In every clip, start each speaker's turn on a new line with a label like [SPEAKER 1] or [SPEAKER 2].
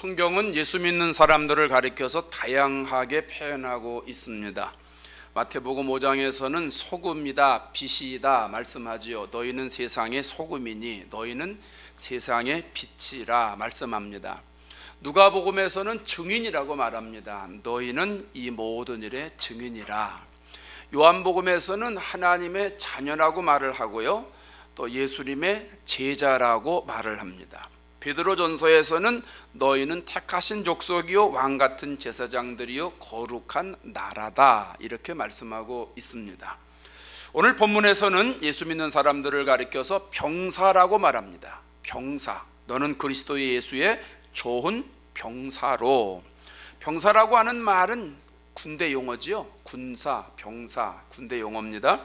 [SPEAKER 1] 성경은 예수 믿는 사람들을 가리켜서 다양하게 표현하고 있습니다. 마태복음 5장에서는 소금이다, 빛이다 말씀하지요. 너희는 세상의 소금이니 너희는 세상의 빛이라 말씀합니다. 누가복음에서는 증인이라고 말합니다. 너희는 이 모든 일의 증인이라. 요한복음에서는 하나님의 자녀라고 말을 하고요, 또 예수님의 제자라고 말을 합니다. 베드로전서에서는 너희는 택하신 족속이요 왕같은 제사장들이요 거룩한 나라다 이렇게 말씀하고 있습니다. 오늘 본문에서는 예수 믿는 사람들을 가리켜서 병사라고 말합니다. 병사, 너는 그리스도 예수의 좋은 병사로. 병사라고 하는 말은 군대 용어지요. 군사, 병사, 군대 용어입니다.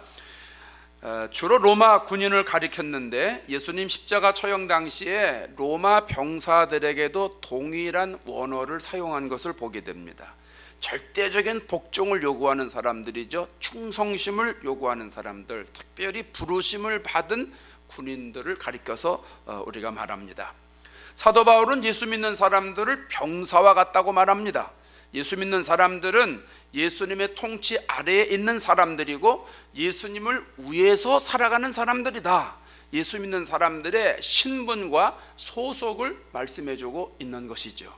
[SPEAKER 1] 주로 로마 군인을 가리켰는데 예수님 십자가 처형 당시에 로마 병사들에게도 동일한 원어를 사용한 것을 보게 됩니다. 절대적인 복종을 요구하는 사람들이죠. 충성심을 요구하는 사람들, 특별히 부르심을 받은 군인들을 가리켜서 우리가 말합니다. 사도 바울은 예수 믿는 사람들을 병사와 같다고 말합니다. 예수 믿는 사람들은 예수님의 통치 아래에 있는 사람들이고 예수님을 위해서 살아가는 사람들이다. 예수 믿는 사람들의 신분과 소속을 말씀해주고 있는 것이죠.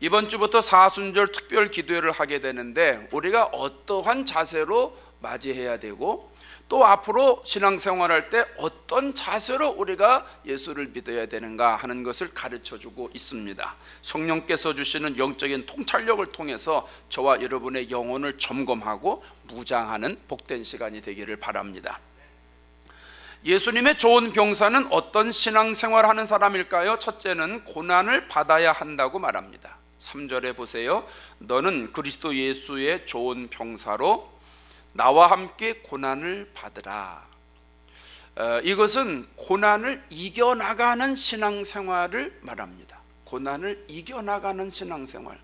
[SPEAKER 1] 이번 주부터 사순절 특별 기도회를 하게 되는데 우리가 어떠한 자세로 맞이해야 되고 또 앞으로 신앙생활할 때 어떤 자세로 우리가 예수를 믿어야 되는가 하는 것을 가르쳐주고 있습니다. 성령께서 주시는 영적인 통찰력을 통해서 저와 여러분의 영혼을 점검하고 무장하는 복된 시간이 되기를 바랍니다. 예수님의 좋은 병사는 어떤 신앙생활을 하는 사람일까요? 첫째는 고난을 받아야 한다고 말합니다. 3절에 보세요. 너는 그리스도 예수의 좋은 병사로 나와 함께 고난을 받으라. 이것은 고난을 이겨나가는 신앙생활을 말합니다. 고난을 이겨나가는 신앙생활.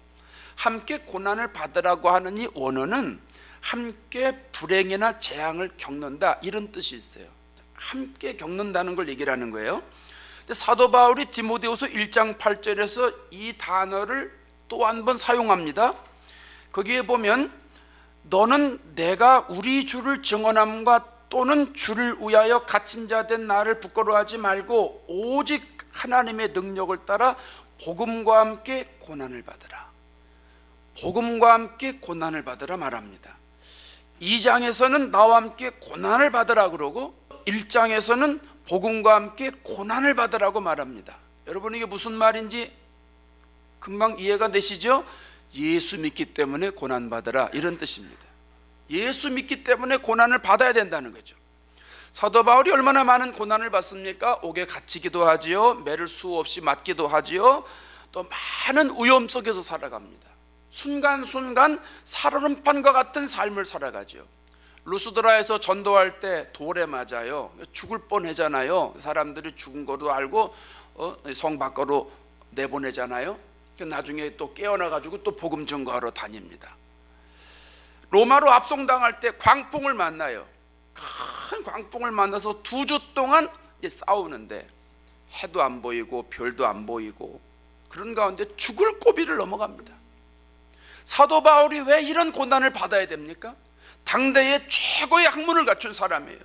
[SPEAKER 1] 함께 고난을 받으라고 하는 이 원어는 함께 불행이나 재앙을 겪는다 이런 뜻이 있어요. 함께 겪는다는 걸 얘기를 하는 거예요. 근데 사도 바울이 디모데후서 1장 8절에서 이 단어를 또 한 번 사용합니다. 거기에 보면 너는 내가 우리 주를 증언함과 또는 주를 위하여 갇힌 자 된 나를 부끄러워하지 말고 오직 하나님의 능력을 따라 복음과 함께 고난을 받으라. 복음과 함께 고난을 받으라 말합니다. 2장에서는 나와 함께 고난을 받으라 그러고 1장에서는 복음과 함께 고난을 받으라고 말합니다. 여러분 이게 무슨 말인지 금방 이해가 되시죠? 예수 믿기 때문에 고난받으라 이런 뜻입니다. 예수 믿기 때문에 고난을 받아야 된다는 거죠. 사도 바울이 얼마나 많은 고난을 받습니까? 옥에 갇히기도 하지요, 매를 수없이 맞기도 하지요, 또 많은 위험 속에서 살아갑니다. 순간순간 살얼음판과 같은 삶을 살아가죠. 루스드라에서 전도할 때 돌에 맞아요. 죽을 뻔하잖아요. 사람들이 죽은 거도 알고 성 밖으로 내보내잖아요. 나중에 또 깨어나가지고 또 복음 증거하러 다닙니다. 로마로 압송당할 때 광풍을 만나요. 큰 광풍을 만나서 2주 동안 이제 싸우는데 해도 안 보이고 별도 안 보이고 그런 가운데 죽을 고비를 넘어갑니다. 사도 바울이 왜 이런 고난을 받아야 됩니까? 당대의 최고의 학문을 갖춘 사람이에요.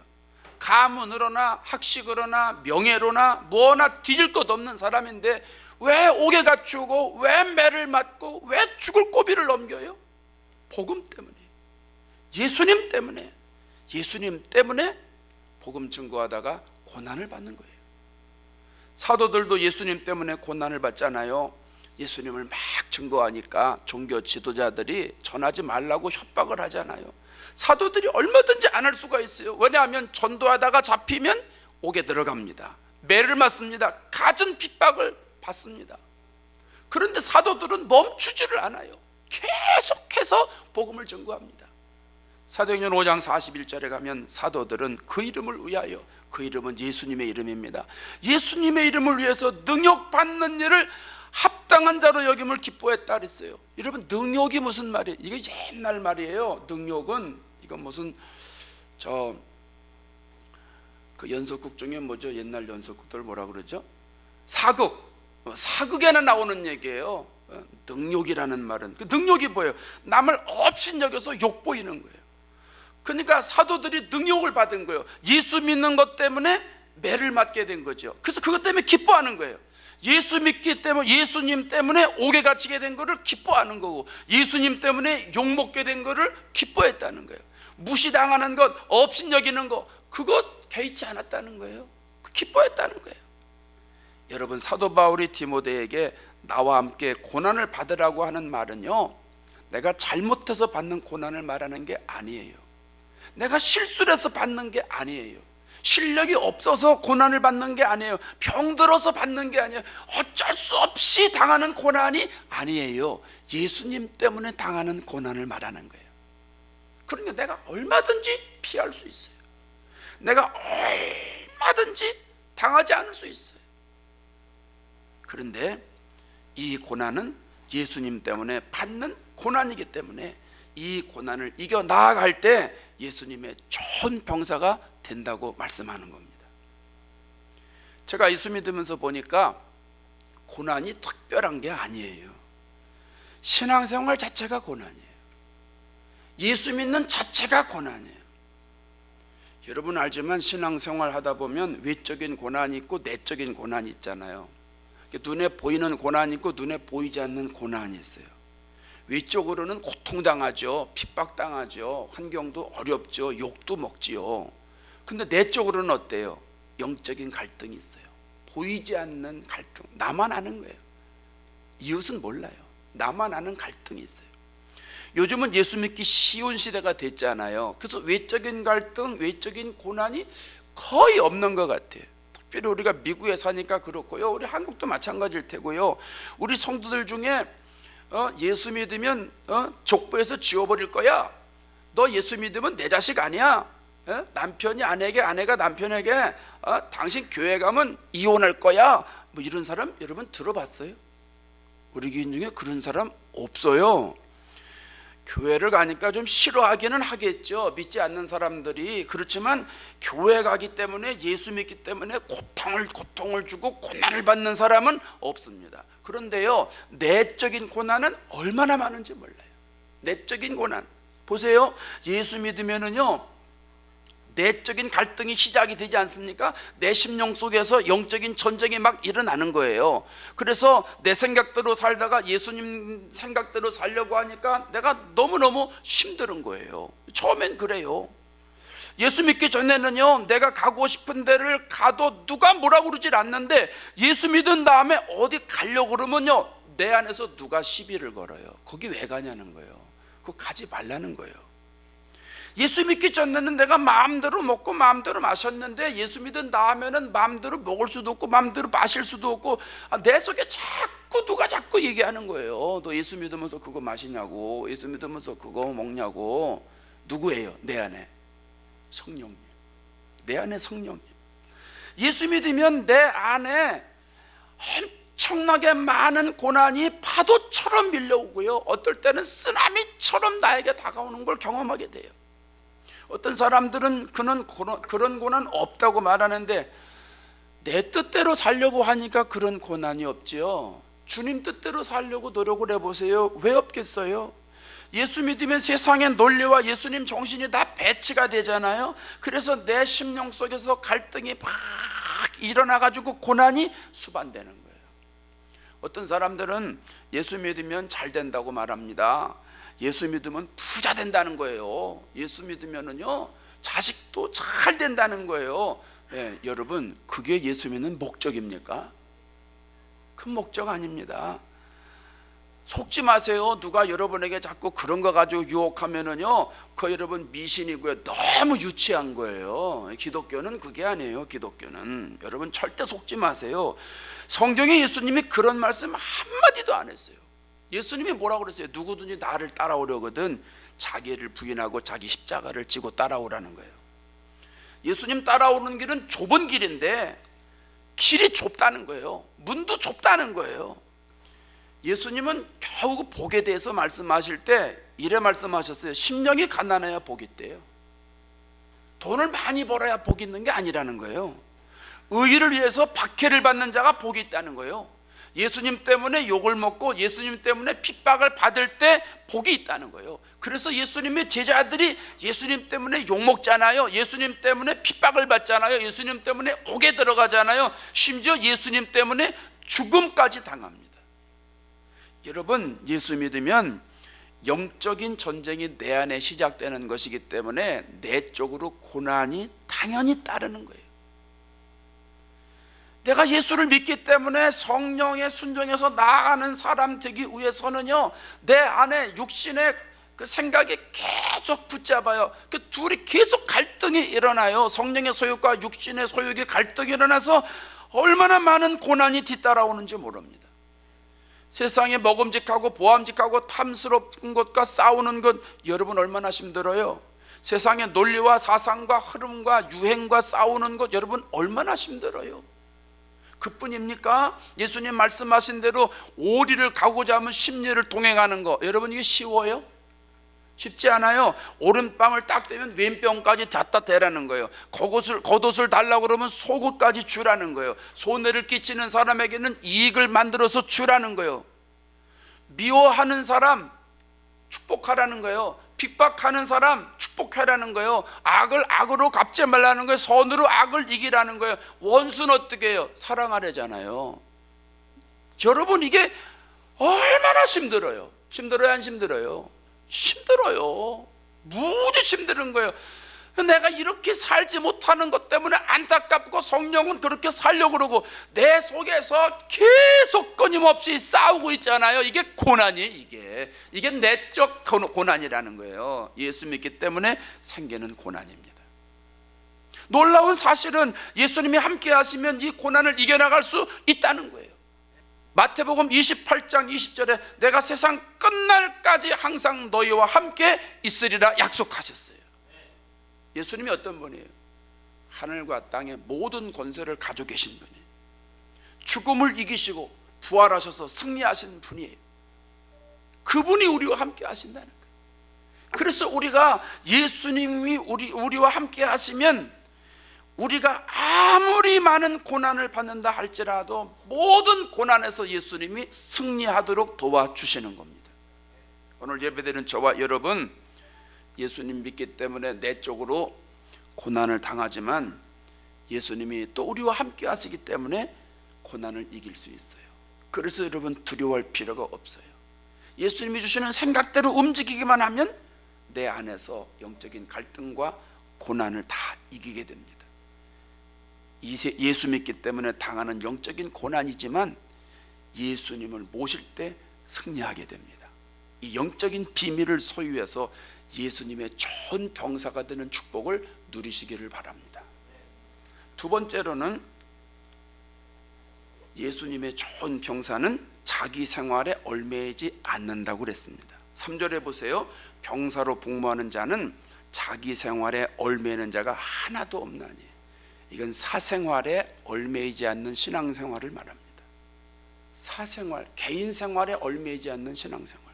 [SPEAKER 1] 가문으로나 학식으로나 명예로나 뭐나 뒤질 것 없는 사람인데 왜 옥에 갇히고 왜 매를 맞고 왜 죽을 고비를 넘겨요? 복음 때문에, 예수님 때문에, 예수님 때문에 복음 증거하다가 고난을 받는 거예요. 사도들도 예수님 때문에 고난을 받잖아요. 예수님을 막 증거하니까 종교 지도자들이 전하지 말라고 협박을 하잖아요. 사도들이 얼마든지 안 할 수가 있어요. 왜냐하면 전도하다가 잡히면 옥에 들어갑니다. 매를 맞습니다. 갖은 핍박을 받습니다. 그런데 사도들은 멈추지를 않아요. 계속해서 복음을 증거합니다. 사도행전 5장 41절에 가면 사도들은 그 이름을 위하여, 그 이름은 예수님의 이름입니다. 예수님의 이름을 위해서 능욕받는 일을 합당한 자로 여김을 기뻐했다 그랬어요. 여러분 능욕이 무슨 말이에요? 이게 옛날 말이에요. 능욕은 이건 무슨 그 연속극 중에 뭐죠? 옛날 연속극들 뭐라 그러죠? 사극. 사극에나 나오는 얘기예요. 능욕이라는 말은, 그 능욕이 뭐예요? 남을 업신여겨서 욕보이는 거예요. 그러니까 사도들이 능욕을 받은 거예요. 예수 믿는 것 때문에 매를 맞게 된 거죠. 그래서 그것 때문에 기뻐하는 거예요. 예수 믿기 때문에, 예수님 때문에 옥에 갇히게 된 거를 기뻐하는 거고, 예수님 때문에 욕먹게 된 거를 기뻐했다는 거예요. 무시당하는 것, 업신여기는 것, 그것 개의치 않았다는 거예요. 기뻐했다는 거예요. 여러분, 사도 바울이 디모데에게 나와 함께 고난을 받으라고 하는 말은요, 내가 잘못해서 받는 고난을 말하는 게 아니에요. 내가 실수를 해서 받는 게 아니에요. 실력이 없어서 고난을 받는 게 아니에요. 병들어서 받는 게 아니에요. 어쩔 수 없이 당하는 고난이 아니에요. 예수님 때문에 당하는 고난을 말하는 거예요. 그러니까 내가 얼마든지 피할 수 있어요. 내가 얼마든지 당하지 않을 수 있어요. 그런데 이 고난은 예수님 때문에 받는 고난이기 때문에 이 고난을 이겨 나아갈 때 예수님의 좋은 병사가 된다고 말씀하는 겁니다. 제가 예수 믿으면서 보니까 고난이 특별한 게 아니에요. 신앙생활 자체가 고난이에요. 예수 믿는 자체가 고난이에요. 여러분 알지만 신앙생활 하다 보면 외적인 고난이 있고 내적인 고난이 있잖아요. 눈에 보이는 고난이 있고 눈에 보이지 않는 고난이 있어요. 외적으로는 고통당하죠. 핍박당하죠. 환경도 어렵죠. 욕도 먹지요. 근데 내적으로는 어때요? 영적인 갈등이 있어요. 보이지 않는 갈등. 나만 아는 거예요. 이웃은 몰라요. 나만 아는 갈등이 있어요. 요즘은 예수 믿기 쉬운 시대가 됐잖아요. 그래서 외적인 갈등, 외적인 고난이 거의 없는 것 같아요. 특별히 우리가 미국에 사니까 그렇고요. 우리 한국도 마찬가지일 테고요. 우리 성도들 중에 예수 믿으면 족보에서 지워버릴 거야. 너 예수 믿으면 내 자식 아니야. 남편이 아내에게, 아내가 남편에게 당신 교회 가면 이혼할 거야. 뭐 이런 사람 여러분 들어봤어요? 우리 교인 중에 그런 사람 없어요. 교회를 가니까 좀 싫어하기는 하겠죠. 믿지 않는 사람들이. 그렇지만 교회 가기 때문에, 예수 믿기 때문에 고통을 주고 고난을 받는 사람은 없습니다. 그런데요, 내적인 고난은 얼마나 많은지 몰라요. 내적인 고난 보세요. 예수 믿으면은요, 내적인 갈등이 시작이 되지 않습니까? 내 심령 속에서 영적인 전쟁이 막 일어나는 거예요. 그래서 내 생각대로 살다가 예수님 생각대로 살려고 하니까 내가 너무너무 힘든 거예요. 처음엔 그래요. 예수 믿기 전에는요, 내가 가고 싶은 데를 가도 누가 뭐라고 그러질 않는데, 예수 믿은 다음에 어디 가려고 그러면요, 내 안에서 누가 시비를 걸어요. 거기 왜 가냐는 거예요. 그거 가지 말라는 거예요. 예수 믿기 전에는 내가 마음대로 먹고 마음대로 마셨는데, 예수 믿은 다음에는 마음대로 먹을 수도 없고 마음대로 마실 수도 없고, 내 속에 누가 자꾸 얘기하는 거예요. 너 예수 믿으면서 그거 마시냐고, 예수 믿으면서 그거 먹냐고. 누구예요? 내 안에 성령님. 내 안에 성령님. 예수 믿으면 내 안에 엄청나게 많은 고난이 파도처럼 밀려오고요, 어떨 때는 쓰나미처럼 나에게 다가오는 걸 경험하게 돼요. 어떤 사람들은 그런 고난 없다고 말하는데, 내 뜻대로 살려고 하니까 그런 고난이 없죠. 주님 뜻대로 살려고 노력을 해보세요. 왜 없겠어요? 예수 믿으면 세상의 논리와 예수님 정신이 다 배치가 되잖아요. 그래서 내 심령 속에서 갈등이 막 일어나가지고 고난이 수반되는 거예요. 어떤 사람들은 예수 믿으면 잘 된다고 말합니다. 예수 믿으면 부자 된다는 거예요. 예수 믿으면은요, 자식도 잘 된다는 거예요. 여러분, 그게 예수 믿는 목적입니까? 큰 목적 아닙니다. 속지 마세요. 누가 여러분에게 자꾸 그런 거 가지고 유혹하면은요, 그 여러분 미신이고요, 너무 유치한 거예요. 기독교는 그게 아니에요. 기독교는 여러분 절대 속지 마세요. 성경에 예수님이 그런 말씀 한마디도 안 했어요. 예수님이 뭐라고 그랬어요? 누구든지 나를 따라오려거든 자기를 부인하고 자기 십자가를 지고 따라오라는 거예요. 예수님 따라오는 길은 좁은 길인데 길이 좁다는 거예요. 문도 좁다는 거예요. 예수님은 겨우 복에 대해서 말씀하실 때 이래 말씀하셨어요. 심령이 가난해야 복이 있대요. 돈을 많이 벌어야 복이 있는 게 아니라는 거예요. 의의를 위해서 박해를 받는 자가 복이 있다는 거예요. 예수님 때문에 욕을 먹고 예수님 때문에 핍박을 받을 때 복이 있다는 거예요. 그래서 예수님의 제자들이 예수님 때문에 욕 먹잖아요. 예수님 때문에 핍박을 받잖아요. 예수님 때문에 옥에 들어가잖아요. 심지어 예수님 때문에 죽음까지 당합니다. 여러분, 예수 믿으면 영적인 전쟁이 내 안에 시작되는 것이기 때문에 내적으로 고난이 당연히 따르는 거예요. 내가 예수를 믿기 때문에 성령에 순종해서 나아가는 사람 되기 위해서는요, 내 안에 육신의 그 생각이 계속 붙잡아요. 그 둘이 계속 갈등이 일어나요. 성령의 소욕과 육신의 소욕이 갈등이 일어나서 얼마나 많은 고난이 뒤따라오는지 모릅니다. 세상에 먹음직하고 보암직하고 탐스러운 것과 싸우는 것, 여러분 얼마나 힘들어요. 세상의 논리와 사상과 흐름과 유행과 싸우는 것, 여러분 얼마나 힘들어요. 그뿐입니까? 예수님 말씀하신 대로 오리를 가고자 하면 십리를 동행하는 거, 여러분 이게 쉬워요? 쉽지 않아요. 오른뺨을 딱 대면 왼뺨까지 갖다 대라는 거예요. 겉옷을 달라고 그러면 속옷까지 주라는 거예요. 손해를 끼치는 사람에게는 이익을 만들어서 주라는 거예요. 미워하는 사람 축복하라는 거예요. 핍박하는 사람 축복하라는 거예요. 악을 악으로 갚지 말라는 거예요. 선으로 악을 이기라는 거예요. 원수는 어떻게 해요? 사랑하려잖아요. 여러분, 이게 얼마나 힘들어요. 힘들어요, 안 힘들어요? 힘들어요. 무지 힘든 거예요. 내가 이렇게 살지 못하는 것 때문에 안타깝고 성령은 그렇게 살려고 그러고 내 속에서 계속 끊임없이 싸우고 있잖아요. 이게 고난이, 이게 내적 고난이라는 거예요. 예수 믿기 때문에 생기는 고난입니다. 놀라운 사실은 예수님이 함께 하시면 이 고난을 이겨나갈 수 있다는 거예요. 마태복음 28장 20절에 내가 세상 끝날까지 항상 너희와 함께 있으리라 약속하셨어요. 예수님이 어떤 분이에요? 하늘과 땅의 모든 권세를 가지고 계신 분이에요. 죽음을 이기시고 부활하셔서 승리하신 분이에요. 그분이 우리와 함께 하신다는 거예요. 그래서 우리가 예수님이 우리와 함께 하시면 우리가 아무리 많은 고난을 받는다 할지라도 모든 고난에서 예수님이 승리하도록 도와주시는 겁니다. 오늘 예배드리는 저와 여러분, 예수님 믿기 때문에 내적으로 고난을 당하지만 예수님이 또 우리와 함께 하시기 때문에 고난을 이길 수 있어요. 그래서 여러분 두려워할 필요가 없어요. 예수님이 주시는 생각대로 움직이기만 하면 내 안에서 영적인 갈등과 고난을 다 이기게 됩니다. 예수 믿기 때문에 당하는 영적인 고난이지만 예수님을 모실 때 승리하게 됩니다. 이 영적인 비밀을 소유해서 예수님의 좋은 병사가 되는 축복을 누리시기를 바랍니다. 두 번째로는 예수님의 좋은 병사는 자기 생활에 얽매이지 않는다고 그랬습니다. 3절에 보세요. 병사로 복무하는 자는 자기 생활에 얽매이는 자가 하나도 없나니. 이건 사생활에 얽매이지 않는 신앙생활을 말합니다. 사생활, 개인 생활에 얽매이지 않는 신앙생활.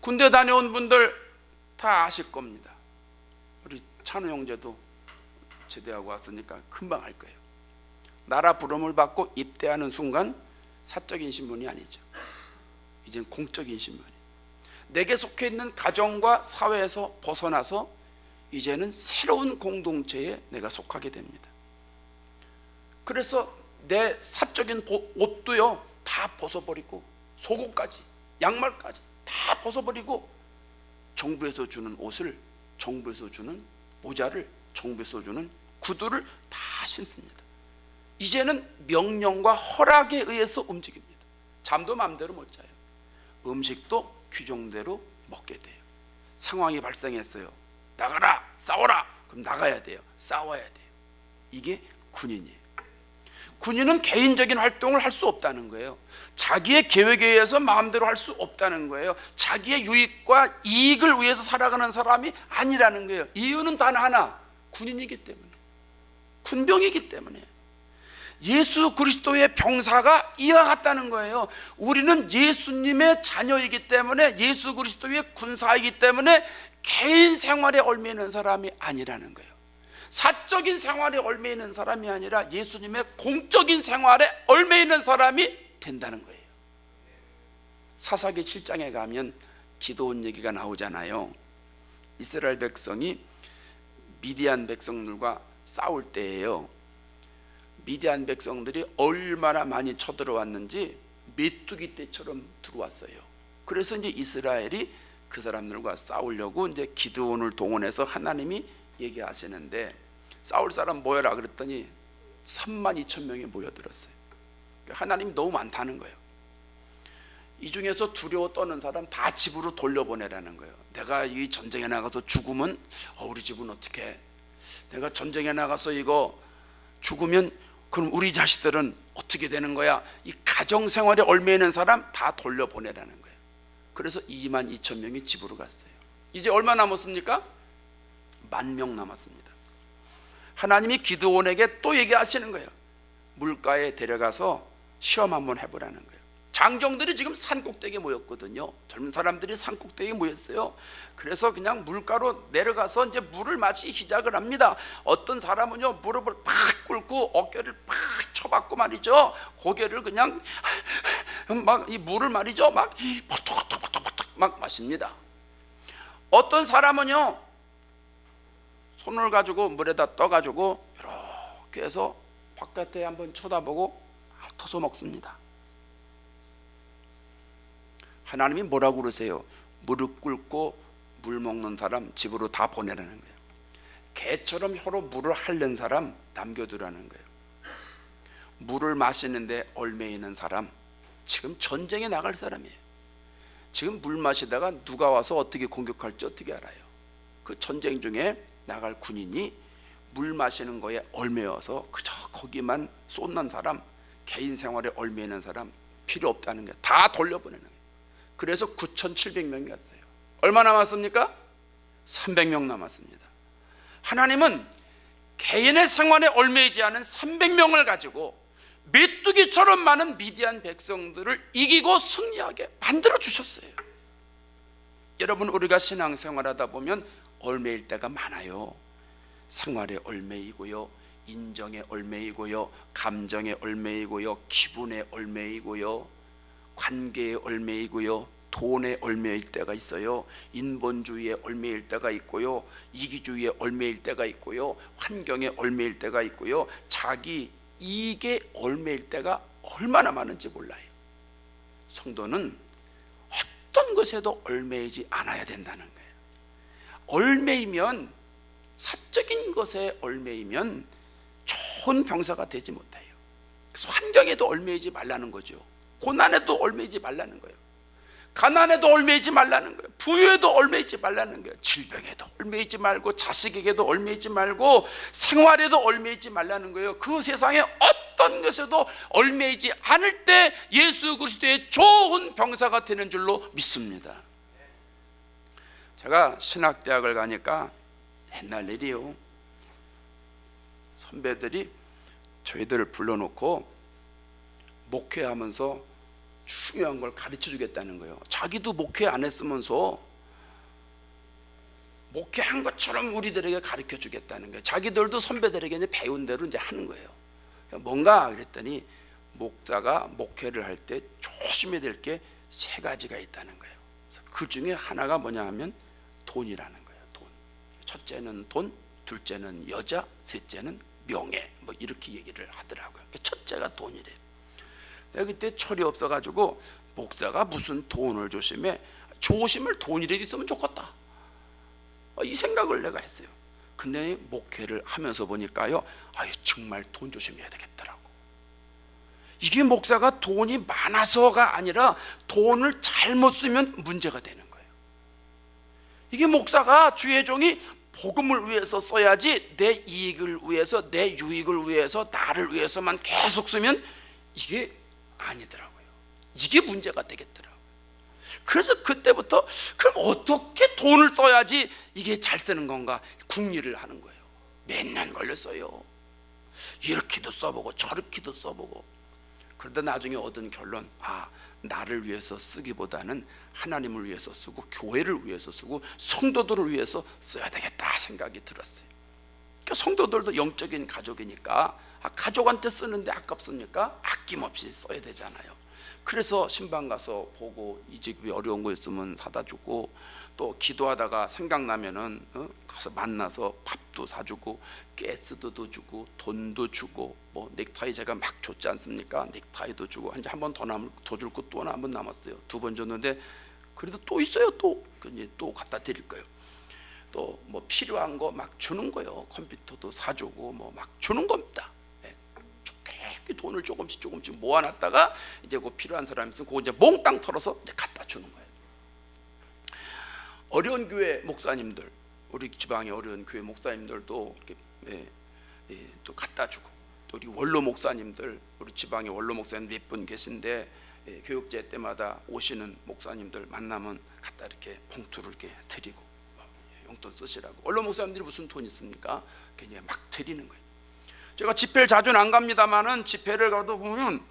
[SPEAKER 1] 군대 다녀온 분들 다 아실 겁니다. 우리 찬우 형제도 제대하고 왔으니까 금방 알 거예요. 나라 부름을 받고 입대하는 순간 사적인 신분이 아니죠. 이젠 공적인 신분이. 내게 속해 있는 가정과 사회에서 벗어나서 이제는 새로운 공동체에 내가 속하게 됩니다. 그래서 내 사적인 옷도요 다 벗어버리고 속옷까지 양말까지 다 벗어버리고 정부에서 주는 옷을, 정부에서 주는 모자를, 정부에서 주는 구두를 다 신습니다. 이제는 명령과 허락에 의해서 움직입니다. 잠도 마음대로 못 자요. 음식도 규정대로 먹게 돼요. 상황이 발생했어요. 나가라, 싸워라. 그럼 나가야 돼요. 싸워야 돼요. 이게 군인이에요. 군인은 개인적인 활동을 할 수 없다는 거예요. 자기의 계획에 의해서 마음대로 할 수 없다는 거예요. 자기의 유익과 이익을 위해서 살아가는 사람이 아니라는 거예요. 이유는 단 하나, 군인이기 때문에, 군병이기 때문에. 예수 그리스도의 병사가 이와 같다는 거예요. 우리는 예수님의 자녀이기 때문에, 예수 그리스도의 군사이기 때문에 개인 생활에 얽매이는 사람이 아니라는 거예요. 사적인 생활에 얽매 있는 사람이 아니라 예수님의 공적인 생활에 얽매 있는 사람이 된다는 거예요. 사사기 7장에 가면 기드온 얘기가 나오잖아요. 이스라엘 백성이 미디안 백성들과 싸울 때예요. 미디안 백성들이 얼마나 많이 쳐들어왔는지 메뚜기 떼처럼 들어왔어요. 그래서 이제 이스라엘이 그 사람들과 싸우려고 이제 기드온을 동원해서 하나님이 얘기하시는데, 싸울 사람 모여라 그랬더니 32,000명이 모여들었어요. 하나님이 너무 많다는 거예요. 이 중에서 두려워 떠는 사람 다 집으로 돌려보내라는 거예요. 내가 이 전쟁에 나가서 죽으면 우리 집은 어떻게 해? 내가 전쟁에 나가서 이거 죽으면 그럼 우리 자식들은 어떻게 되는 거야? 이 가정생활에 얽매 있는 사람 다 돌려보내라는 거예요. 그래서 22,000명이 집으로 갔어요. 이제 얼마 남았습니까? 10,000명 남았습니다. 하나님이 기드온에게 또 얘기하시는 거예요. 물가에 데려가서 시험 한번 해보라는 거예요. 장정들이 지금 산꼭대기에 모였거든요. 젊은 사람들이 산꼭대기에 모였어요. 그래서 그냥 물가로 내려가서 이제 물을 마시기 시작을 합니다. 어떤 사람은요, 무릎을 팍 꿇고 어깨를 팍 쳐박고 말이죠, 고개를 그냥 막 이 물을 말이죠, 막 버떡버떡버떡 막 마십니다. 어떤 사람은요, 손을 가지고 물에다 떠가지고 이렇게 해서 바깥에 한번 쳐다보고 핥아서 먹습니다. 하나님이 뭐라고 그러세요? 무릎 꿇고 물 먹는 사람 집으로 다 보내라는 거예요. 개처럼 혀로 물을 핥는 사람 남겨두라는 거예요. 물을 마시는데 얽매 있는 사람, 지금 전쟁에 나갈 사람이에요. 지금 물 마시다가 누가 와서 어떻게 공격할지 어떻게 알아요? 그 전쟁 중에 나갈 군인이 물 마시는 거에 얽매여서 그저 거기만 쏟는 사람, 개인 생활에 얽매 있는 사람 필요 없다는 거예요. 다 돌려보내는 거예요. 그래서 9,700명이 갔어요. 얼마 남았습니까? 300명 남았습니다. 하나님은 개인의 생활에 얽매이지 않은 300명을 가지고 메뚜기처럼 많은 미디안 백성들을 이기고 승리하게 만들어 주셨어요. 여러분, 우리가 신앙생활하다 보면 얽매일 때가 많아요. 생활에 얽매이고요, 인정에 얽매이고요, 감정에 얽매이고요, 기분에 얽매이고요, 관계에 얽매이고요, 돈에 얽매일 때가 있어요. 인본주의에 얽매일 때가 있고요, 이기주의에 얽매일 때가 있고요, 환경에 얽매일 때가 있고요, 자기 이익에 얽매일 때가 얼마나 많은지 몰라요. 성도는 어떤 것에도 얽매이지 않아야 된다는 거예요. 얽매이면, 사적인 것에 얽매이면 좋은 병사가 되지 못해요. 그래서 환경에도 얽매이지 말라는 거죠. 고난에도 얽매이지 말라는 거예요. 가난에도 얽매이지 말라는 거예요. 부유에도 얽매이지 말라는 거예요. 질병에도 얽매이지 말고, 자식에게도 얽매이지 말고, 생활에도 얽매이지 말라는 거예요. 그 세상에 어떤 것에도 얽매이지 않을 때 예수 그리스도의 좋은 병사가 되는 줄로 믿습니다. 제가 신학대학을 가니까 옛날 일이요, 선배들이 저희들을 불러놓고 목회하면서 중요한 걸 가르쳐 주겠다는 거예요. 자기도 목회 안 했으면서 목회한 것처럼 우리들에게 가르쳐 주겠다는 거예요. 자기들도 선배들에게 이제 배운 대로 이제 하는 거예요. 뭔가 그랬더니, 목자가 목회를 할 때 조심해야 될 게 3가지가 있다는 거예요. 그 중에 하나가 뭐냐 하면 돈이라는 거예요. 돈. 첫째는 돈, 둘째는 여자, 셋째는 명예, 뭐 이렇게 얘기를 하더라고요. 첫째가 돈이래요. 내가 그때 철이 없어가지고, 목사가 무슨 돈을 조심해, 조심을 돈이라도 있으면 좋겠다, 이 생각을 내가 했어요. 근데 목회를 하면서 보니까요, 정말 돈 조심해야 되겠더라고. 이게 목사가 돈이 많아서가 아니라 돈을 잘못 쓰면 문제가 되는 거예요. 이게 목사가, 주의 종이 복음을 위해서 써야지, 내 이익을 위해서, 내 유익을 위해서, 나를 위해서만 계속 쓰면 이게 아니더라고요. 이게 문제가 되겠더라고요. 그래서 그때부터, 그럼 어떻게 돈을 써야지 이게 잘 쓰는 건가 궁리를 하는 거예요. 몇 년 걸렸어요. 이렇게도 써보고 저렇게도 써보고. 그러다 나중에 얻은 결론, 나를 위해서 쓰기보다는 하나님을 위해서 쓰고, 교회를 위해서 쓰고, 성도들을 위해서 써야 되겠다 생각이 들었어요. 성도들도 영적인 가족이니까 가족한테 쓰는데 아깝습니까? 아낌없이 써야 되잖아요. 그래서 신방 가서 보고 이 집이 어려운 거 있으면 사다 주고, 또 기도하다가 생각나면은 가서 만나서 밥도 사주고 가스도 주고 돈도 주고, 뭐 넥타이 제가 막 줬지 않습니까? 넥타이도 주고, 한 번 더 줄 거 또 한 번 남았어요. 2번 줬는데 그래도 또 있어요. 또 갖다 드릴 거예요. 또 뭐 필요한 거 막 주는 거예요. 컴퓨터도 사주고 뭐 막 주는 겁니다. 좋게 돈을 조금씩 모아놨다가 이제 그 필요한 사람이 있으면 그거 이제 몽땅 털어서 이제 갖다 주는 거예요. 어려운 교회 목사님들, 우리 지방의 어려운 교회 목사님들도 이렇게 또 갖다 주고, 또 우리 원로 목사님들, 우리 지방의 원로 목사님 몇 분 계신데 교육제 때마다 오시는 목사님들 만나면 갖다 이렇게 봉투를 이렇게 드리고, 용돈 쓰시라고. 원로 목사님들이 무슨 돈 있습니까? 그냥 막 드리는 거예요. 제가 집회를 자주는 안 갑니다만은 집회를 가서 보면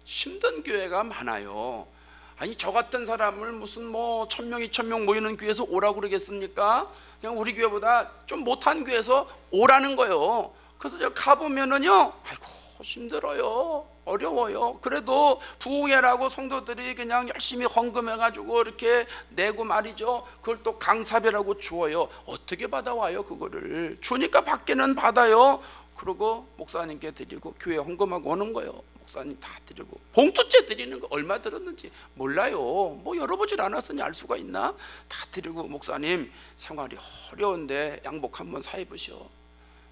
[SPEAKER 1] 힘든 교회가 많아요. 아니, 저 같은 사람을 무슨 뭐 1000명 2000명 모이는 교회에서 오라고 그러겠습니까? 그냥 우리 교회보다 좀 못한 교회에서 오라는 거예요. 그래서 제가 가보면은요, 아이고 힘들어요, 어려워요. 그래도 부흥회라고 성도들이 그냥 열심히 헌금해가지고 이렇게 내고 말이죠. 그걸 또 강사비라고 주어요. 어떻게 받아와요? 그거를 주니까 받기는 받아요. 그리고 목사님께 드리고 교회 헌금하고 오는 거예요. 목사님 다 드리고, 봉투째 드리는 거 얼마 들었는지 몰라요. 뭐 열어보질 않았으니 알 수가 있나? 다 드리고, 목사님 생활이 어려운데 양복 한번 사 입으시오.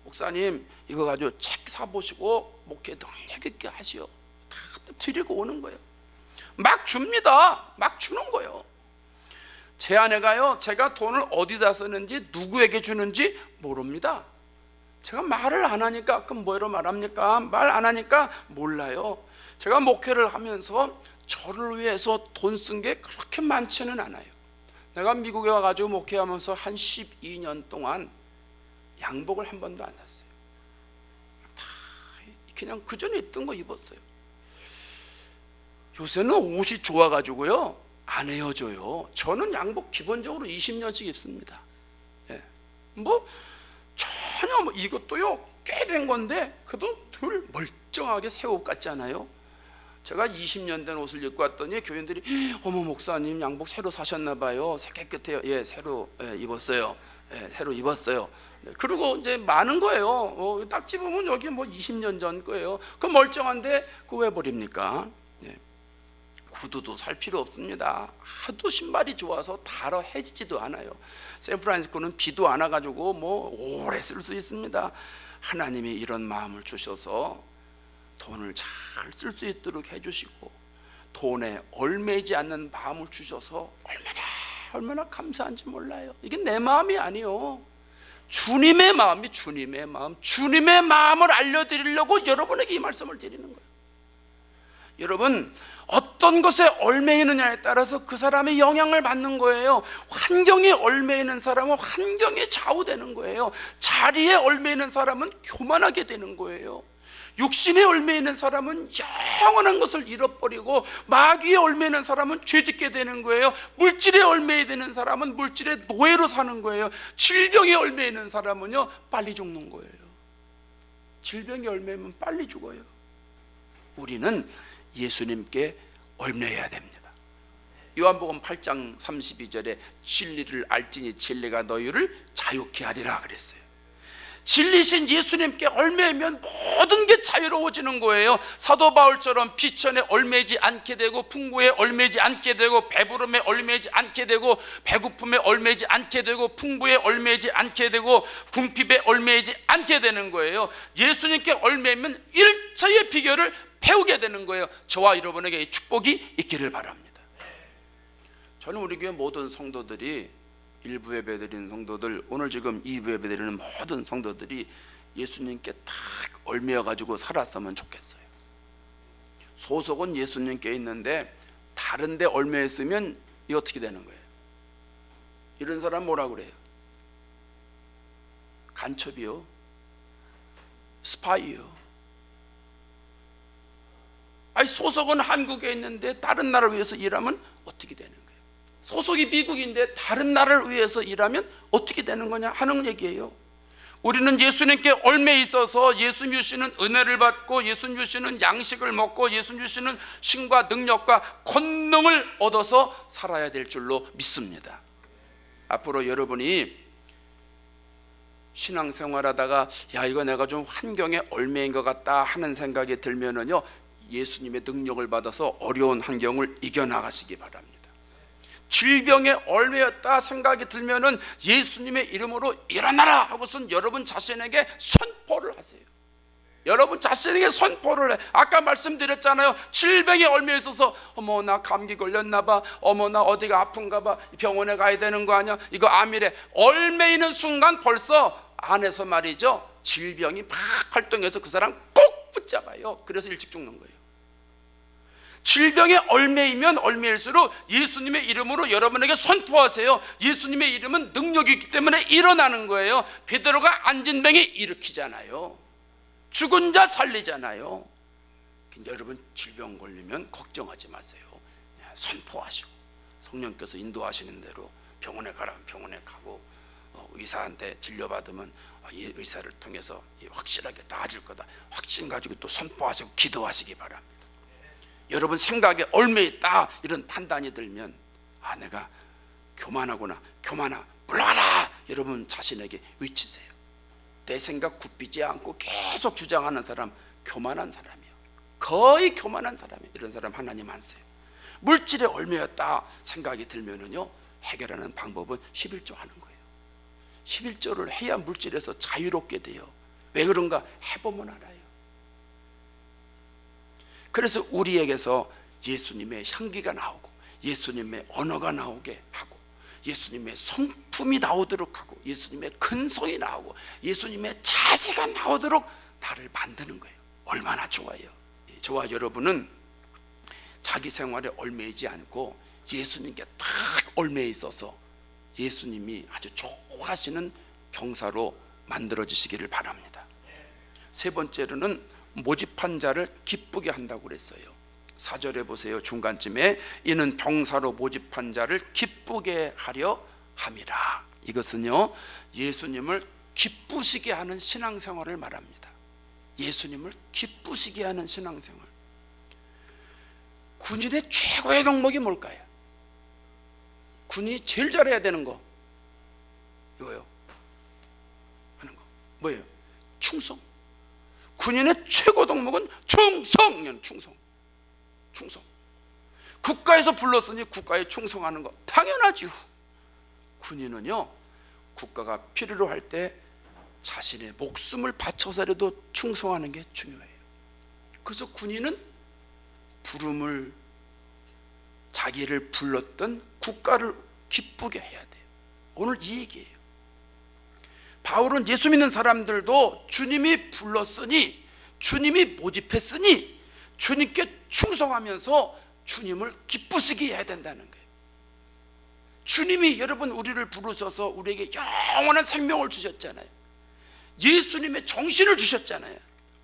[SPEAKER 1] 목사님 이거 가지고 책 사보시고 목회 능력 있게 하시오. 다 드리고 오는 거예요. 막 줍니다. 막 주는 거예요. 제 아내가요, 제가 돈을 어디다 쓰는지 누구에게 주는지 모릅니다. 제가 말을 안 하니까, 그럼 뭐로 말합니까? 말 안 하니까 몰라요. 제가 목회를 하면서 저를 위해서 돈 쓴 게 그렇게 많지는 않아요. 내가 미국에 와가지고 목회하면서 한 12년 동안 양복을 한 번도 안 샀어요. 다 그냥 그 전에 입던 거 입었어요. 요새는 옷이 좋아가지고요 안 헤어져요. 저는 양복 기본적으로 20년씩 입습니다. 뭐 전혀 뭐 이것도요 꽤 된 건데 그래도 늘 멀쩡하게 새 옷 같지 않아요? 제가 20년 된 옷을 입고 왔더니 교인들이 어머 목사님 양복 새로 사셨나 봐요. 깨끗해요. 예, 새로 입었어요. 새로 입었어요. 그리고 이제 많은 거예요. 딱 집으면 여기 뭐 20년 전 거예요. 그 멀쩡한데 그거 왜 버립니까? 구두도 살 필요 없습니다. 하도 신발이 좋아서 달아 해지지도 않아요. 샌프란시스코는 비도 안 와가지고 뭐 오래 쓸 수 있습니다. 하나님이 이런 마음을 주셔서 돈을 잘 쓸 수 있도록 해주시고, 돈에 얼매이지 않는 마음을 주셔서 얼마나 감사한지 몰라요. 이게 내 마음이 아니요, 주님의 마음이 주님의 마음, 주님의 마음을 알려드리려고 여러분에게 이 말씀을 드리는 거예요. 여러분, 어떤 것에 얽매이느냐에 따라서 그 사람의 영향을 받는 거예요. 환경에 얽매이는 사람은 환경에 좌우되는 거예요. 자리에 얽매이는 사람은 교만하게 되는 거예요. 육신에 얽매이는 사람은 영원한 것을 잃어버리고, 마귀에 얽매이는 사람은 죄짓게 되는 거예요. 물질에 얽매이는 사람은 물질의 노예로 사는 거예요. 질병에 얽매이는 사람은요 빨리 죽는 거예요. 질병에 얽매이면 빨리 죽어요. 우리는 예수님께 얽매여야 됩니다. 요한복음 8장 32절에 진리를 알지니 진리가 너희를 자유케 하리라 그랬어요. 진리신 예수님께 얽매이면 모든 게 자유로워지는 거예요. 사도 바울처럼 비천에 얽매이지 않게 되고, 풍부에 얽매이지 않게 되고, 배부름에 얽매이지 않게 되고, 배고픔에 얽매이지 않게 되고, 풍부에 얽매이지 않게 되고, 궁핍에 얽매이지 않게 되는 거예요. 예수님께 얽매이면 일체의 비결을 배우게 되는 거예요. 저와 여러분에게 이 축복이 있기를 바랍니다. 저는 우리 교회 모든 성도들이, 일부 예배 드리는 성도들, 오늘 지금 2부 예배 드리는 모든 성도들이 예수님께 딱 얽매여 가지고 살았으면 좋겠어요. 소속은 예수님께 있는데 다른 데 얽매여 있으면 이 어떻게 되는 거예요? 이런 사람 뭐라 그래요? 간첩이요, 스파이요. 아니, 소속은 한국에 있는데 다른 나라를 위해서 일하면 어떻게 되는 거예요? 소속이 미국인데 다른 나라를 위해서 일하면 어떻게 되는 거냐 하는 얘기예요. 우리는 예수님께 얽매여 있어서 예수님 주시는 은혜를 받고 예수님 주시는 양식을 먹고 예수님 주시는 신과 능력과 권능을 얻어서 살아야 될 줄로 믿습니다. 앞으로 여러분이 신앙생활하다가 야 이거 내가 좀 환경에 얽매인 것 같다 하는 생각이 들면은요, 예수님의 능력을 받아서 어려운 환경을 이겨나가시기 바랍니다. 질병에 얽매였다 생각이 들면은 예수님의 이름으로 일어나라 하고선 여러분 자신에게 선포를 하세요. 여러분 자신에게 선포를 해. 아까 말씀드렸잖아요. 질병에 얽매여 있어서 어머 나 감기 걸렸나 봐, 어머 나 어디가 아픈가 봐, 병원에 가야 되는 거 아니야, 이거 암이래. 얽매이는 순간 벌써 안에서 말이죠, 질병이 막 활동해서 그 사람 꼭 붙잡아요. 그래서 일찍 죽는 거예요. 질병에 얽매이면 얽매일수록 예수님의 이름으로 여러분에게 선포하세요. 예수님의 이름은 능력이 있기 때문에 일어나는 거예요. 베드로가 앉은 병이 일으키잖아요. 죽은 자 살리잖아요. 여러분 질병 걸리면 걱정하지 마세요. 선포하시고 성령께서 인도하시는 대로 병원에 가라 병원에 가고, 의사한테 진료받으면 이 의사를 통해서 확실하게 나아질 거다 확신 가지고 또 선포하시고 기도하시기 바랍니다. 여러분 생각에 얽매있다 이런 판단이 들면 아 내가 교만하구나, 교만아 물러가라, 여러분 자신에게 외치세요. 내 생각 굽히지 않고 계속 주장하는 사람 교만한 사람이에요. 거의 교만한 사람이에요. 이런 사람 하나님 안 써요. 물질에 얽매였다 생각이 들면은요, 해결하는 방법은 11조 하는 거예요. 11조를 해야 물질에서 자유롭게 돼요. 왜 그런가 해보면 알아요. 그래서 우리에게서 예수님의 향기가 나오고 예수님의 언어가 나오게 하고 예수님의 성품이 나오도록 하고 예수님의 근성이 나오고 예수님의 자세가 나오도록 나를 만드는 거예요. 얼마나 좋아요. 저와 여러분은 자기 생활에 얽매이지 않고 예수님께 딱 얽매여 있어서 예수님이 아주 좋아하시는 병사로 만들어지시기를 바랍니다. 세 번째로는 모집한 자를 기쁘게 한다고 그랬어요. 4절에 보세요. 중간쯤에 이는 병사로 모집한 자를 기쁘게 하려 함이라. 이것은요, 예수님을 기쁘시게 하는 신앙생활을 말합니다. 예수님을 기쁘시게 하는 신앙생활. 군인의 최고의 덕목이 뭘까요? 군인이 제일 잘해야 되는 거 이거요. 하는 거 뭐예요? 충성. 군인의 최고 덕목은 충성. 충성. 국가에서 불렀으니 국가에 충성하는 거 당연하죠. 군인은요, 국가가 필요로 할 때 자신의 목숨을 바쳐서라도 충성하는 게 중요해요. 그래서 군인은 부름을, 자기를 불렀던 국가를 기쁘게 해야 돼요. 오늘 이 얘기예요. 바울은 예수 믿는 사람들도 주님이 불렀으니, 주님이 모집했으니 주님께 충성하면서 주님을 기쁘시게 해야 된다는 거예요. 주님이 여러분 우리를 부르셔서 우리에게 영원한 생명을 주셨잖아요. 예수님의 정신을 주셨잖아요.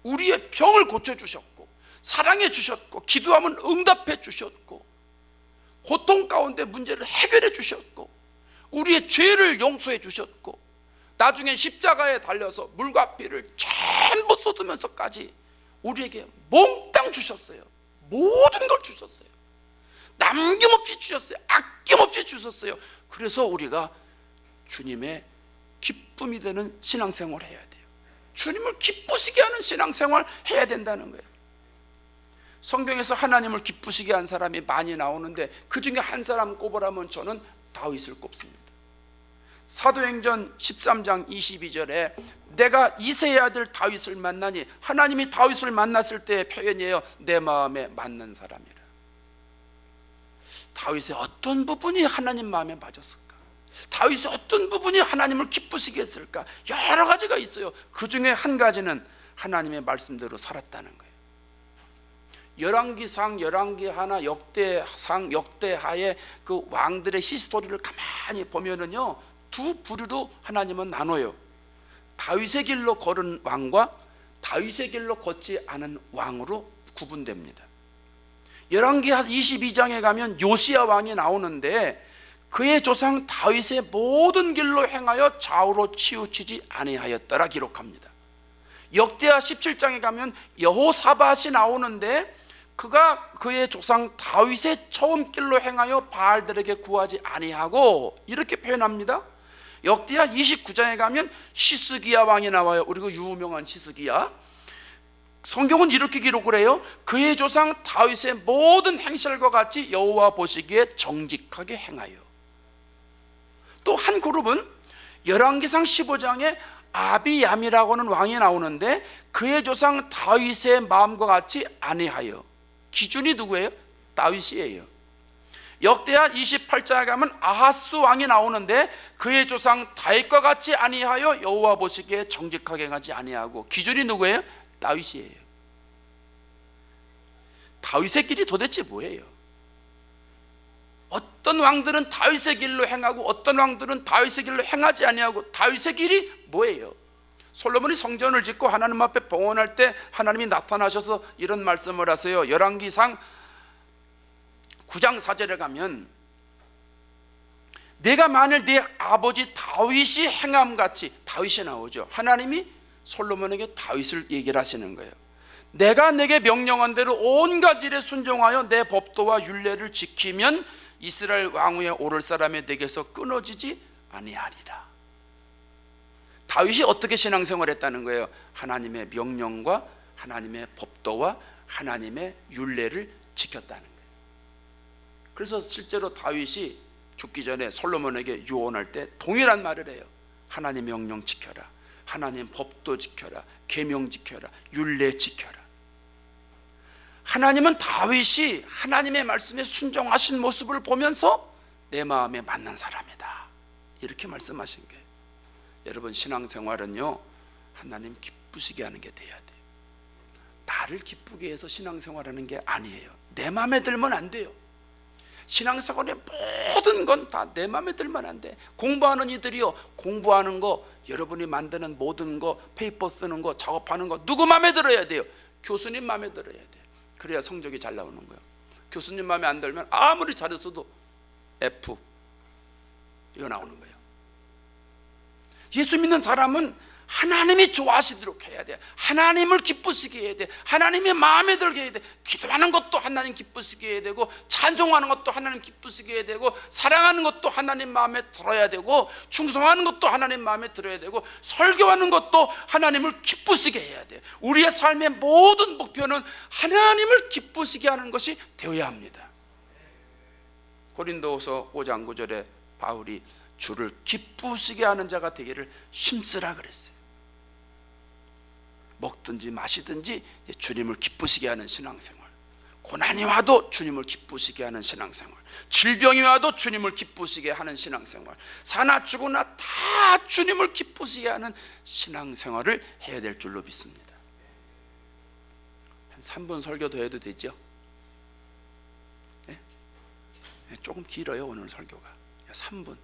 [SPEAKER 1] 우리의 병을 고쳐주셨고 사랑해 주셨고 기도하면 응답해 주셨고 고통 가운데 문제를 해결해 주셨고 우리의 죄를 용서해 주셨고 나중에 십자가에 달려서 물과 피를 전부 쏟으면서까지 우리에게 몽땅 주셨어요. 모든 걸 주셨어요. 남김없이 주셨어요. 아낌없이 주셨어요. 그래서 우리가 주님의 기쁨이 되는 신앙생활을 해야 돼요. 주님을 기쁘시게 하는 신앙생활을 해야 된다는 거예요. 성경에서 하나님을 기쁘시게 한 사람이 많이 나오는데 그 중에 한 사람 꼽으라면 저는 다윗을 꼽습니다. 사도행전 13장 22절에 내가 이새의 아들 다윗을 만나니, 하나님이 다윗을 만났을 때의 표현이에요. 내 마음에 맞는 사람이라. 다윗의 어떤 부분이 하나님 마음에 맞았을까? 다윗의 어떤 부분이 하나님을 기쁘시게 했을까? 여러 가지가 있어요. 그 중에 한 가지는 하나님의 말씀대로 살았다는 거예요. 열왕기상, 열왕기하나, 역대상, 역대하의 그 왕들의 히스토리를 가만히 보면은요, 두 부류로 하나님은 나눠요. 다윗의 길로 걸은 왕과 다윗의 길로 걷지 않은 왕으로 구분됩니다. 열왕기 22장에 가면 요시야 왕이 나오는데 그의 조상 다윗의 모든 길로 행하여 좌우로 치우치지 아니하였더라 기록합니다. 역대하 17장에 가면 여호사밧이 나오는데 그가 그의 조상 다윗의 처음 길로 행하여 바알들에게 구하지 아니하고 이렇게 표현합니다. 역대하 29장에 가면 시스기야 왕이 나와요. 그리고 유명한 시스기야. 성경은 이렇게 기록을 해요. 그의 조상 다윗의 모든 행실과 같이 여호와 보시기에 정직하게 행하여. 또 한 그룹은 열왕기상 15장에 아비얌이라고 하는 왕이 나오는데 그의 조상 다윗의 마음과 같이 아니하여. 기준이 누구예요? 다윗이에요. 역대하 28장에 가면 아하스 왕이 나오는데 그의 조상 다윗과 같이 아니하여 여호와 보시기에 정직하게 행하지 아니하고. 기준이 누구예요? 다윗이에요. 다윗의 길이 도대체 뭐예요? 어떤 왕들은 다윗의 길로 행하고 어떤 왕들은 다윗의 길로 행하지 아니하고. 다윗의 길이 뭐예요? 솔로몬이 성전을 짓고 하나님 앞에 봉헌할 때 하나님이 나타나셔서 이런 말씀을 하세요. 열왕기상 9장 4절에 가면 내가 만일 네 아버지 다윗이 행함같이, 다윗이 나오죠. 하나님이 솔로몬에게 다윗을 얘기를 하시는 거예요. 내가 내게 명령한 대로 온갖 일에 순종하여 내 법도와 율례를 지키면 이스라엘 왕위에 오를 사람이 내게서 끊어지지 아니하리라. 다윗이 어떻게 신앙생활을 했다는 거예요? 하나님의 명령과 하나님의 법도와 하나님의 율례를 지켰다는 거예요. 그래서 실제로 다윗이 죽기 전에 솔로몬에게 유언할 때 동일한 말을 해요. 하나님 명령 지켜라, 하나님 법도 지켜라, 계명 지켜라, 율례 지켜라. 하나님은 다윗이 하나님의 말씀에 순종하신 모습을 보면서 내 마음에 맞는 사람이다, 이렇게 말씀하신 거예요. 여러분, 신앙생활은요, 하나님 기쁘시게 하는 게 돼야 돼요. 나를 기쁘게 해서 신앙생활하는 게 아니에요. 내 마음에 들면 안 돼요. 신앙생활의 모든 건 다 내 마음에 들면 안 돼. 공부하는 이들이요, 공부하는 거, 여러분이 만드는 모든 거, 페이퍼 쓰는 거, 작업하는 거 누구 마음에 들어야 돼요? 교수님 마음에 들어야 돼요. 그래야 성적이 잘 나오는 거예요. 교수님 마음에 안 들면 아무리 잘했어도 F 이거 나오는 거예요. 예수 믿는 사람은 하나님이 좋아하시도록 해야 돼. 하나님을 기쁘시게 해야 돼. 하나님의 마음에 들게 해야 돼. 기도하는 것도 하나님 기쁘시게 해야 되고, 찬송하는 것도 하나님 기쁘시게 해야 되고, 사랑하는 것도 하나님 마음에 들어야 되고, 충성하는 것도 하나님 마음에 들어야 되고, 설교하는 것도 하나님을 기쁘시게 해야 돼. 우리의 삶의 모든 목표는 하나님을 기쁘시게 하는 것이 되어야 합니다. 고린도후서 5장 9절에 바울이 주를 기쁘시게 하는 자가 되기를 힘쓰라 그랬어요. 먹든지 마시든지 주님을 기쁘시게 하는 신앙생활, 고난이 와도 주님을 기쁘시게 하는 신앙생활, 질병이 와도 주님을 기쁘시게 하는 신앙생활, 사나 죽으나 다 주님을 기쁘시게 하는 신앙생활을 해야 될 줄로 믿습니다. 한 3분 설교 더 해도 되죠? 네? 조금 길어요 오늘 설교가. 3분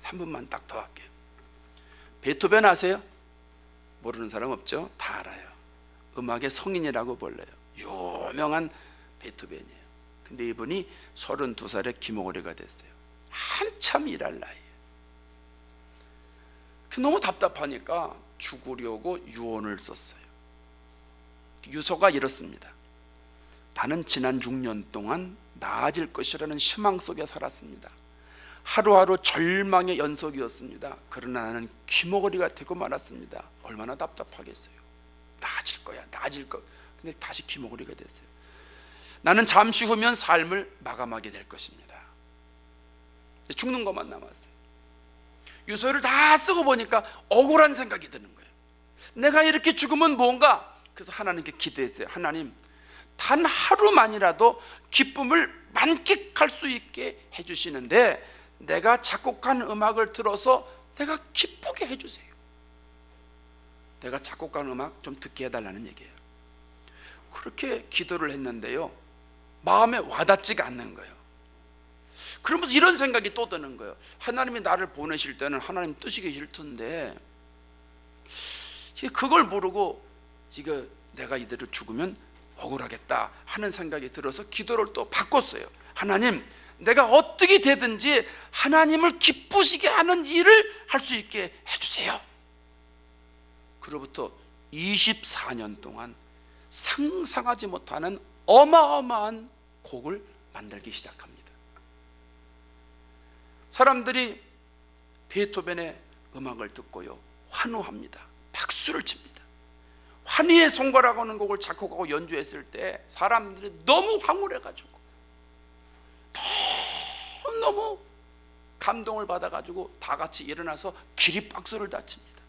[SPEAKER 1] 3분만 딱 더 할게요. 베토벤 아세요? 모르는 사람 없죠? 다 알아요. 음악의 성인이라고 불러요. 유명한 베토벤이에요. 근데 이분이 32살에 기모거리가 됐어요. 한참 일할 나이에요. 너무 답답하니까 죽으려고 유언을 썼어요. 유서가 이렇습니다. 나는 지난 6년 동안 나아질 것이라는 희망 속에 살았습니다. 하루하루 절망의 연속이었습니다. 그러나 나는 기모거리가 되고 말았습니다. 얼마나 답답하겠어요. 나아질 거야, 나아질 거. 근데 다시 기모거리가 됐어요. 나는 잠시 후면 삶을 마감하게 될 것입니다. 죽는 것만 남았어요. 유서를 다 쓰고 보니까 억울한 생각이 드는 거예요. 내가 이렇게 죽으면 뭔가. 그래서 하나님께 기도했어요. 하나님, 단 하루만이라도 기쁨을 만끽할 수 있게 해주시는데 내가 작곡한 음악을 들어서 내가 기쁘게 해주세요. 내가 작곡한 음악 좀 듣게 해달라는 얘기예요. 그렇게 기도를 했는데요, 마음에 와닿지가 않는 거예요. 그러면서 이런 생각이 또 드는 거예요. 하나님이 나를 보내실 때는 하나님 뜻이 계실 텐데 그걸 모르고 이거 내가 이대로 죽으면 억울하겠다 하는 생각이 들어서 기도를 또 바꿨어요. 하나님, 내가 어떻게 되든지 하나님을 기쁘시게 하는 일을 할 수 있게 해주세요. 그로부터 24년 동안 상상하지 못하는 어마어마한 곡을 만들기 시작합니다. 사람들이 베토벤의 음악을 듣고요, 환호합니다. 박수를 칩니다. 환희의 송가라고 하는 곡을 작곡하고 연주했을 때 사람들이 너무 황홀해가지고 너무 감동을 받아가지고 다 같이 일어나서 기립박수를 다 칩니다.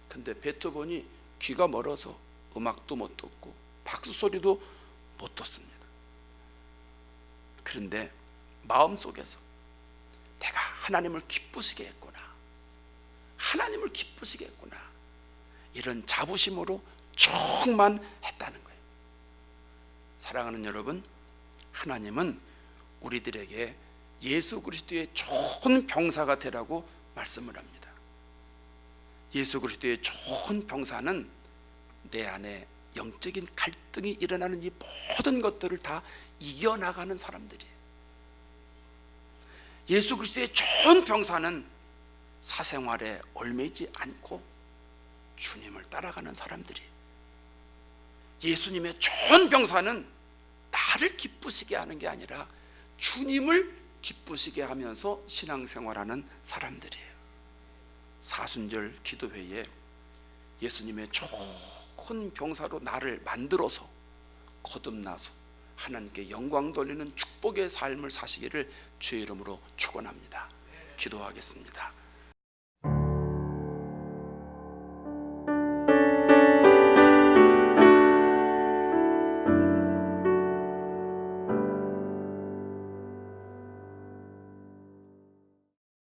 [SPEAKER 1] 근데 베토벤이 귀가 멀어서 음악도 못 듣고 박수 소리도 못 듣습니다. 그런데 마음속에서 내가 하나님을 기쁘시게 했구나, 하나님을 기쁘시게 했구나, 이런 자부심으로 충만했다는 거예요. 사랑하는 여러분, 하나님은 우리들에게 예수 그리스도의 좋은 병사가 되라고 말씀을 합니다. 예수 그리스도의 좋은 병사는 내 안에 영적인 갈등이 일어나는 이 모든 것들을 다 이겨나가는 사람들이에요. 예수 그리스도의 좋은 병사는 사생활에 얽매이지 않고 주님을 따라가는 사람들이에요. 예수님의 좋은 병사는 나를 기쁘시게 하는 게 아니라 주님을 기쁘시게 하면서 신앙생활하는 사람들이에요. 사순절 기도회에 예수님의 좋은 병사로 나를 만들어서 거듭나서 하나님께 영광 돌리는 축복의 삶을 사시기를 주의 이름으로 축원합니다. 기도하겠습니다.